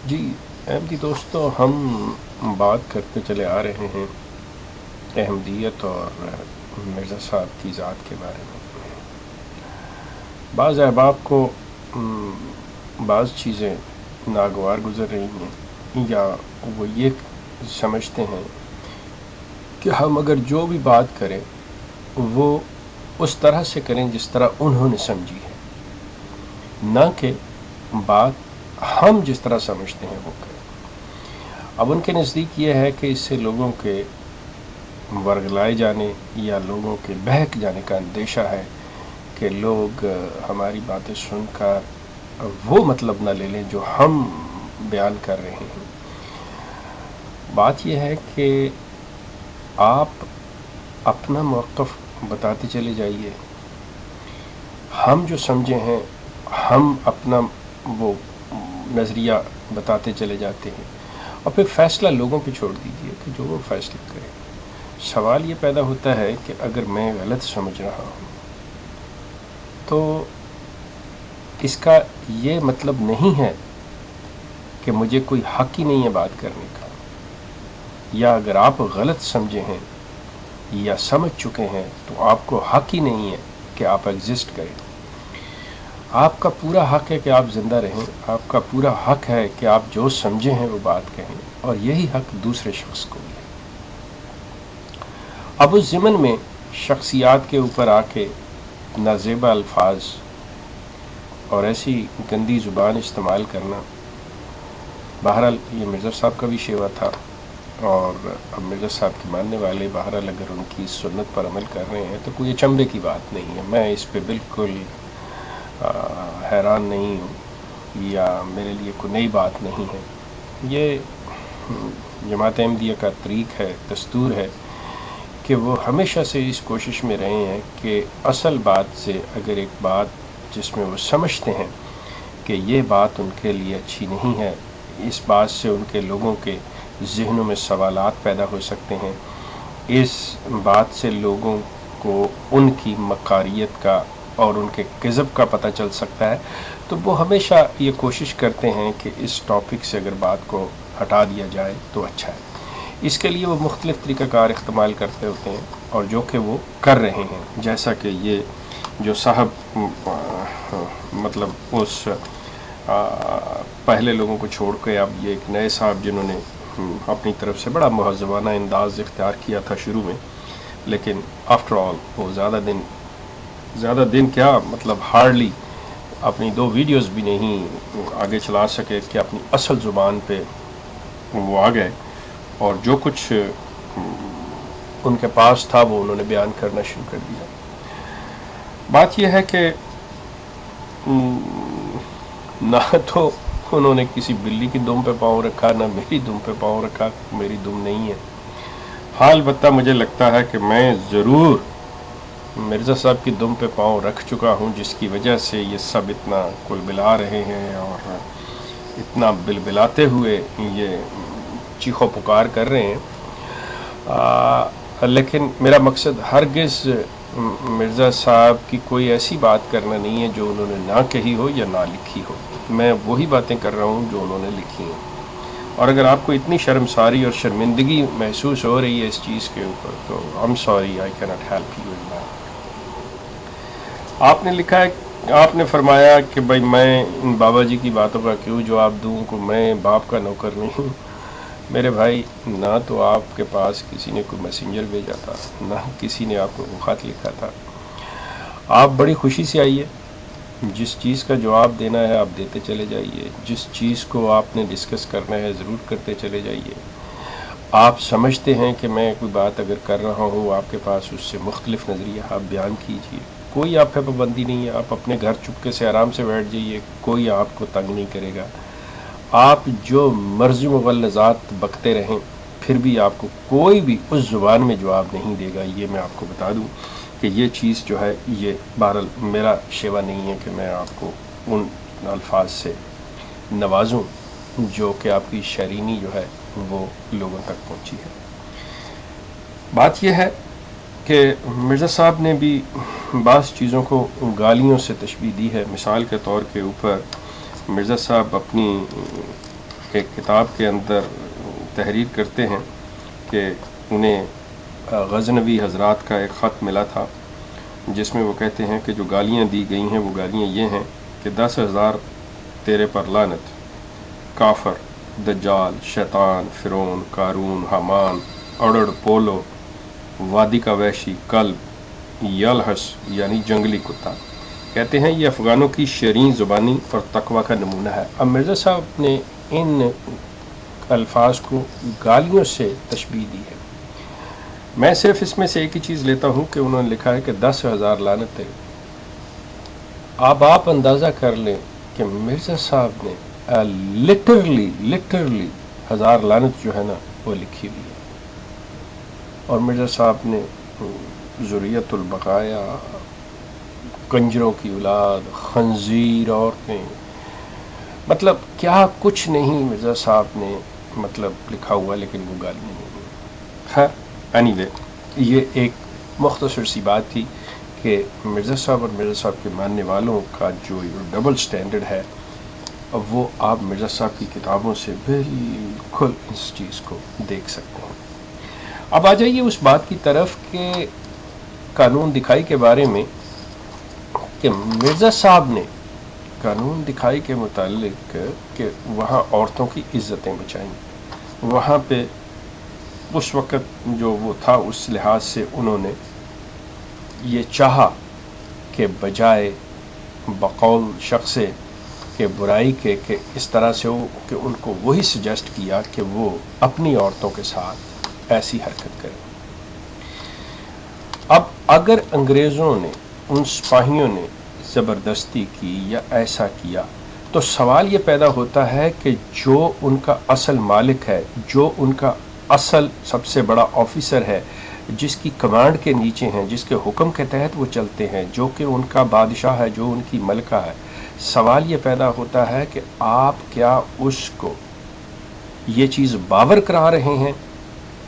جی احمدی دوستوں، ہم بات کرتے چلے آ رہے ہیں احمدیت اور مرزا صاحب کی ذات کے بارے میں۔ بعض احباب کو بعض چیزیں ناگوار گزر رہی ہیں، یا وہ یہ سمجھتے ہیں کہ ہم اگر جو بھی بات کریں وہ اس طرح سے کریں جس طرح انہوں نے سمجھی ہے، نہ کہ بات ہم جس طرح سمجھتے ہیں وہ کریں۔ اب ان کے نزدیک یہ ہے کہ اس سے لوگوں کے ورگلائے جانے یا لوگوں کے بہک جانے کا اندیشہ ہے کہ لوگ ہماری باتیں سن کر وہ مطلب نہ لے لیں جو ہم بیان کر رہے ہیں۔ بات یہ ہے کہ آپ اپنا موقف بتاتے چلے جائیے، ہم جو سمجھے ہیں ہم اپنا وہ نظریہ بتاتے چلے جاتے ہیں، اور پھر فیصلہ لوگوں پہ چھوڑ دیجیے کہ جو وہ فیصلہ کریں۔ سوال یہ پیدا ہوتا ہے کہ اگر میں غلط سمجھ رہا ہوں تو اس کا یہ مطلب نہیں ہے کہ مجھے کوئی حق ہی نہیں ہے بات کرنے کا، یا اگر آپ غلط سمجھے ہیں یا سمجھ چکے ہیں تو آپ کو حق ہی نہیں ہے کہ آپ ایگزسٹ کریں۔ آپ کا پورا حق ہے کہ آپ زندہ رہیں، آپ کا پورا حق ہے کہ آپ جو سمجھے ہیں وہ بات کہیں، اور یہی حق دوسرے شخص کو بھی ہے۔ اب اس ضمن میں شخصیات کے اوپر آ کے نازیبا الفاظ اور ایسی گندی زبان استعمال کرنا، بہرحال یہ مرزا صاحب کا بھی شیوا تھا، اور اب مرزا صاحب کے ماننے والے بہرحال اگر ان کی سنت پر عمل کر رہے ہیں تو کوئی اچنبے کی بات نہیں ہے۔ میں اس پہ بالکل حیران نہیں ہوں، یا میرے لیے کوئی نئی بات نہیں ہے۔ یہ جماعت احمدیہ کا طریق ہے، دستور ہے کہ وہ ہمیشہ سے اس کوشش میں رہے ہیں کہ اصل بات سے اگر ایک بات جس میں وہ سمجھتے ہیں کہ یہ بات ان کے لیے اچھی نہیں ہے، اس بات سے ان کے لوگوں کے ذہنوں میں سوالات پیدا ہو سکتے ہیں، اس بات سے لوگوں کو ان کی مکاریت کا اور ان کے کذب کا پتہ چل سکتا ہے، تو وہ ہمیشہ یہ کوشش کرتے ہیں کہ اس ٹاپک سے اگر بات کو ہٹا دیا جائے تو اچھا ہے۔ اس کے لیے وہ مختلف طریقہ کار استعمال کرتے ہوتے ہیں، اور جو کہ وہ کر رہے ہیں، جیسا کہ یہ جو صاحب مطلب اس پہلے لوگوں کو چھوڑ کے اب یہ ایک نئے صاحب جنہوں نے اپنی طرف سے بڑا مہذبانہ انداز اختیار کیا تھا شروع میں، لیکن آفٹر آل وہ زیادہ دن کیا مطلب ہارڈلی اپنی 2 ویڈیوز بھی نہیں آگے چلا سکے کہ اپنی اصل زبان پہ وہ آ گئے، اور جو کچھ ان کے پاس تھا وہ انہوں نے بیان کرنا شروع کر دیا۔ بات یہ ہے کہ نہ تو انہوں نے کسی بلی کی دم پہ پاؤں رکھا، نہ میری دم پہ پاؤں رکھا، میری دم نہیں ہے۔ حال البتہ مجھے لگتا ہے کہ میں ضرور مرزا صاحب کی دم پہ پاؤں رکھ چکا ہوں، جس کی وجہ سے یہ سب اتنا کلبلا رہے ہیں اور اتنا بلبلاتے ہوئے یہ چیخو پکار کر رہے ہیں۔ لیکن میرا مقصد ہرگز مرزا صاحب کی کوئی ایسی بات کرنا نہیں ہے جو انہوں نے نہ کہی ہو یا نہ لکھی ہو۔ میں وہی باتیں کر رہا ہوں جو انہوں نے لکھی ہیں، اور اگر آپ کو اتنی شرمساری اور شرمندگی محسوس ہو رہی ہے اس چیز کے اوپر تو I'm sorry, I cannot help you in that۔ آپ نے لکھا ہے، آپ نے فرمایا کہ بھائی میں ان بابا جی کی باتوں کا کیوں جواب دوں، کو میں باپ کا نوکر نہیں ہوں۔ میرے بھائی، نہ تو آپ کے پاس کسی نے کوئی میسنجر بھیجا تھا، نہ کسی نے آپ کو خط لکھا تھا۔ آپ بڑی خوشی سے آئیے، جس چیز کا جواب دینا ہے آپ دیتے چلے جائیے، جس چیز کو آپ نے ڈسکس کرنا ہے ضرور کرتے چلے جائیے۔ آپ سمجھتے ہیں کہ میں کوئی بات اگر کر رہا ہوں آپ کے پاس اس سے مختلف نظریہ، آپ بیان کیجیے، کوئی آپ پہ پابندی نہیں ہے، آپ اپنے گھر چپکے سے آرام سے بیٹھ جائیے، کوئی آپ کو تنگ نہیں کرے گا۔ آپ جو مرضی مغلظات بکتے رہیں، پھر بھی آپ کو کوئی بھی اس زبان میں جواب نہیں دے گا۔ یہ میں آپ کو بتا دوں کہ یہ چیز جو ہے یہ بہرحال میرا شیوا نہیں ہے کہ میں آپ کو ان الفاظ سے نوازوں جو کہ آپ کی شیرینی جو ہے وہ لوگوں تک پہنچی ہے۔ بات یہ ہے کہ مرزا صاحب نے بھی بعض چیزوں کو گالیوں سے تشبیہ دی ہے۔ مثال کے طور کے اوپر مرزا صاحب اپنی ایک کتاب کے اندر تحریر کرتے ہیں کہ انہیں غزنوی حضرات کا ایک خط ملا تھا جس میں وہ کہتے ہیں کہ جو گالیاں دی گئی ہیں وہ گالیاں یہ ہیں کہ 10,000 تیرے پر لعنت، کافر، دجال، شیطان، فرعون، قارون، حامان، اڑڑ پولو، وادی کا وحشی، کلب، یلحس یعنی جنگلی کتا۔ کہتے ہیں یہ افغانوں کی شیریں زبانی اور تقوی کا نمونہ ہے۔ اب مرزا صاحب نے ان الفاظ کو گالیوں سے تشبیہ دی ہے۔ میں صرف اس میں سے ایک ہی چیز لیتا ہوں کہ انہوں نے لکھا ہے کہ 10,000 لعنتیں۔ اب آپ اندازہ کر لیں کہ مرزا صاحب نے لٹرلی 1000 لعنت جو ہے نا وہ لکھی ہوئی ہے، اور مرزا صاحب نے ذریت البقایا، کنجروں کی اولاد، خنزیر عورتیں، مطلب کیا کچھ نہیں مرزا صاحب نے مطلب لکھا ہوا، لیکن وہ گالی نہیں ہے۔ اینی وے، یہ ایک مختصر سی بات تھی کہ مرزا صاحب اور مرزا صاحب کے ماننے والوں کا جو ڈبل سٹینڈرڈ ہے وہ آپ مرزا صاحب کی کتابوں سے بالکل اس چیز کو دیکھ سکتے ہیں۔ اب آ جائیے اس بات کی طرف کہ قانون دکھائی کے بارے میں، کہ مرزا صاحب نے قانون دکھائی کے متعلق کہ وہاں عورتوں کی عزتیں بچائیں، وہاں پہ اس وقت جو وہ تھا اس لحاظ سے انہوں نے یہ چاہا کہ بجائے بقول شخص کہ برائی کے کہ اس طرح سے ہو کہ ان کو وہی سجیسٹ کیا کہ وہ اپنی عورتوں کے ساتھ ایسی حرکت کریں۔ اب اگر انگریزوں نے، ان سپاہیوں نے زبردستی کی یا ایسا کیا تو سوال یہ پیدا ہوتا ہے کہ جو ان کا اصل مالک ہے، جو ان کا اصل سب سے بڑا آفیسر ہے، جس کی کمانڈ کے نیچے ہیں، جس کے حکم کے تحت وہ چلتے ہیں، جو کہ ان کا بادشاہ ہے، جو ان کی ملکہ ہے، سوال یہ پیدا ہوتا ہے کہ آپ کیا اس کو یہ چیز باور کرا رہے ہیں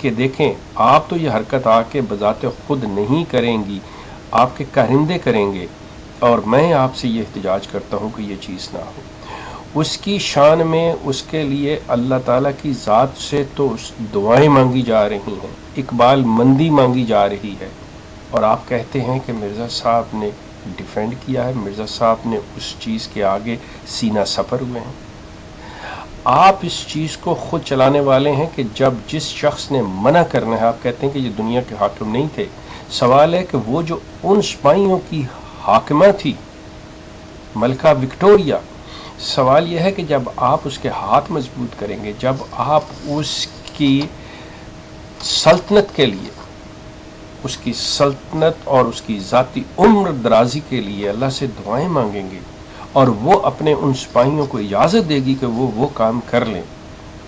کہ دیکھیں آپ تو یہ حرکت آ کے بذات خود نہیں کریں گی، آپ کے کارندے کریں گے، اور میں آپ سے یہ احتجاج کرتا ہوں کہ یہ چیز نہ ہو۔ اس کی شان میں اس کے لیے اللہ تعالیٰ کی ذات سے تو دعائیں مانگی جا رہی ہیں، اقبال مندی مانگی جا رہی ہے، اور آپ کہتے ہیں کہ مرزا صاحب نے ڈیفینڈ کیا ہے، مرزا صاحب نے اس چیز کے آگے سینہ سپر ہوئے ہیں۔ آپ اس چیز کو خود چلانے والے ہیں کہ جب جس شخص نے منع کرنا ہے، آپ کہتے ہیں کہ یہ دنیا کے حاکم نہیں تھے، سوال ہے کہ وہ جو ان سپاہیوں کی حاکمہ تھی، ملکہ وکٹوریہ، سوال یہ ہے کہ جب آپ اس کے ہاتھ مضبوط کریں گے، جب آپ اس کی سلطنت کے لیے، اس کی سلطنت اور اس کی ذاتی عمر درازی کے لیے اللہ سے دعائیں مانگیں گے، اور وہ اپنے ان سپاہیوں کو اجازت دے گی کہ وہ کام کر لیں،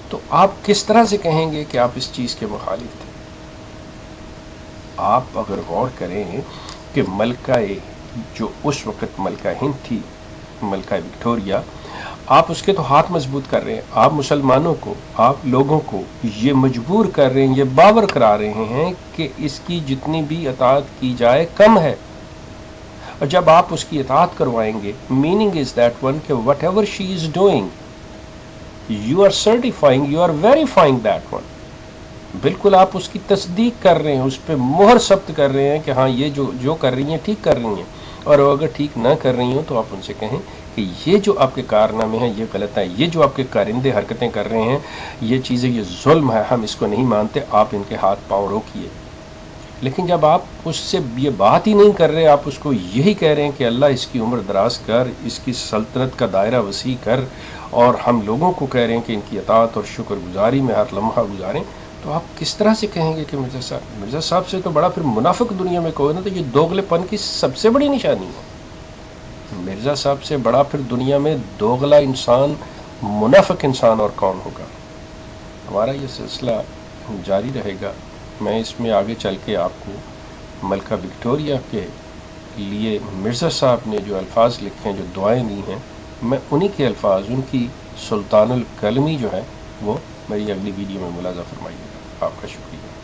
تو آپ کس طرح سے کہیں گے کہ آپ اس چیز کے مخالف تھے؟ آپ اگر غور کریں کہ ملکہ جو اس وقت ملکہ ہند تھی، ملکہ وکٹوریہ، آپ اس کے تو ہاتھ مضبوط کر رہے ہیں، آپ مسلمانوں کو، آپ لوگوں کو یہ مجبور کر رہے ہیں، یہ باور کرا رہے ہیں کہ اس کی جتنی بھی اطاعت کی جائے کم ہے، اور جب آپ اس کی اطاعت کروائیں گے، میننگ از دیٹ ون کہ whatever she is doing you are certifying, you are verifying that one, بالکل آپ اس کی تصدیق کر رہے ہیں، اس پہ مہر ثبت کر رہے ہیں کہ ہاں یہ جو کر رہی ہیں ٹھیک کر رہی ہیں، اور اگر ٹھیک نہ کر رہی ہوں تو آپ ان سے کہیں کہ یہ جو آپ کے کارنامے ہیں یہ غلط ہے، یہ جو آپ کے کارندے حرکتیں کر رہے ہیں یہ چیزیں، یہ ظلم ہے، ہم اس کو نہیں مانتے، آپ ان کے ہاتھ پاؤں روکیے۔ لیکن جب آپ اس سے یہ بات ہی نہیں کر رہے، آپ اس کو یہی کہہ رہے ہیں کہ اللہ اس کی عمر دراز کر، اس کی سلطنت کا دائرہ وسیع کر، اور ہم لوگوں کو کہہ رہے ہیں کہ ان کی اطاعت اور شکر گزاری میں ہر لمحہ گزاریں، تو آپ کس طرح سے کہیں گے کہ مرزا صاحب سے تو بڑا پھر منافق دنیا میں کوئی نہ، تو یہ دوغلے پن کی سب سے بڑی نشانی ہے۔ مرزا صاحب سے بڑا پھر دنیا میں دوغلا انسان، منافق انسان اور کون ہوگا؟ ہمارا یہ سلسلہ جاری رہے گا، میں اس میں آگے چل کے آپ کو ملکہ وکٹوریہ کے لیے مرزا صاحب نے جو الفاظ لکھے ہیں، جو دعائیں دی ہیں، میں انہی کے الفاظ، ان کی سلطان الکلمی جو ہے وہ میری اگلی ویڈیو میں ملاحظہ فرمائیے گا۔ آپ کا شکریہ۔